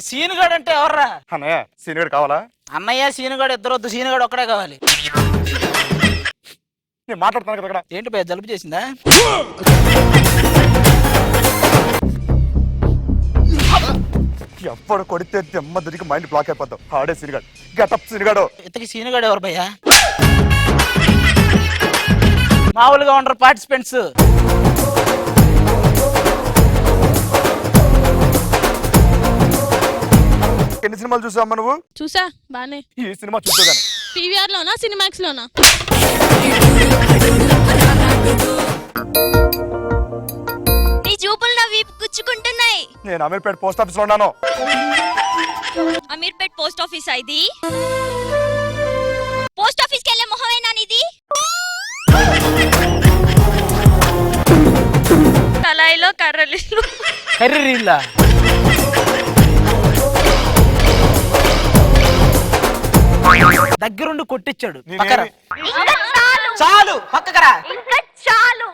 ఇక్కడ సీనుగాడు అంటే ఎవర్రా? అన్నయ్య సీనియర్ కావాలా? అన్నయ్య సీనుగాడు ఇద్దరు వద్దు, సీనుగాడు ఒక్కడే కావాలి. నేను మాట్లాడుతాను కదా ఇక్కడ. ఏంటి భయ జలుబు చేసిందా? ఎప్పుడు కొడితే దెమ్మ దొరికి మైండ్ బ్లాక్ అయిపోతాం. ఆడే సీనిగాడు, గెటప్ సీనిగాడు. ఇంతకి సీనుగాడు ఎవరు భయ్యా? మామూలుగా ఉండరు పార్టిసిపెంట్స్. ఎన్ని సినిమాలు చూసావమ్మా నువ్వు? చూసా బానే. ఈ సినిమా చూసేదాన్ని. పీవీఆర్ లోనా సినిమాక్స్ లోనా? నీ చూపులు నా వీపు గుచ్చుకుంటున్నాయి. నేను అమీర్పేట పోస్ట్ ఆఫీస్ లో ఉన్నాను. అమీర్పేట్ పోస్ట్ ఆఫీస్ ఇది. పోస్ట్ ఆఫీస్ కి వెళ్ళే మొహమేనా నీది? కళాయిలో కర్రలు కర్రీలా దగ్గరుండి కొట్టించాడు. పక్కరా చాలు, పక్కకరా చాలు.